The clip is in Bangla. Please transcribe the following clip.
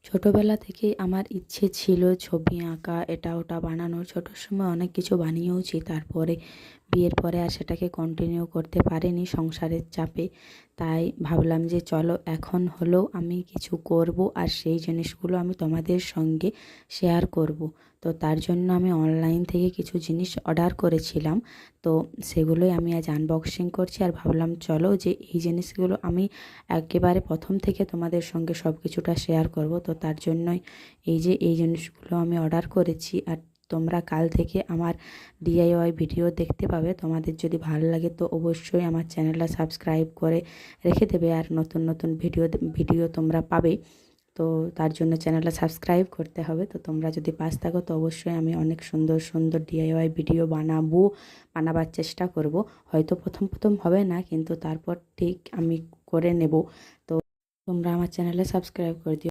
ছোটোবেলা থেকেই আমার ইচ্ছে ছিল ছবি আঁকা এটা ওটা বানানোর। ছোটোর সময় অনেক কিছু বানিয়েওছি, তারপরে বিয়ের পরে আর সেটাকে কন্টিনিউ করতে পারিনি সংসারের চাপে। তাই ভাবলাম যে চলো এখন হলেও আমি কিছু করব আর সেই জিনিসগুলো আমি তোমাদের সঙ্গে শেয়ার করব। তো তার জন্য আমি অনলাইন থেকে কিছু জিনিস অর্ডার করেছিলাম। তো সেগুলোই আমি আজ আনবক্সিং করছি আর ভাবলাম চলো যে এই জিনিসগুলো আমি একেবারে প্রথম থেকে তোমাদের সঙ্গে সব কিছুটা শেয়ার করব। তো তার জন্যই এই জিনিসগুলো আমি অর্ডার করেছি। আর তোমরা কাল থেকে আমার ডিআইওয়াই ভিডিও দেখতে পাবে। তোমাদের যদি ভালো লাগে তো অবশ্যই আমার চ্যানেলটা সাবস্ক্রাইব করে রেখে দেবে, আর নতুন নতুন ভিডিও তোমরা পাবে। তো তার জন্য চ্যানেলটা সাবস্ক্রাইব করতে হবে। তো তোমরা যদি পাশ থাকো তো অবশ্যই আমি অনেক সুন্দর সুন্দর ডিআইওয়াই ভিডিও বানাবার চেষ্টা করব। হয়তো প্রথম প্রথম হবে না, কিন্তু তারপর ঠিক আমি করে নেব। তো তোমরা আমার চ্যানেলে সাবস্ক্রাইব করে দিও।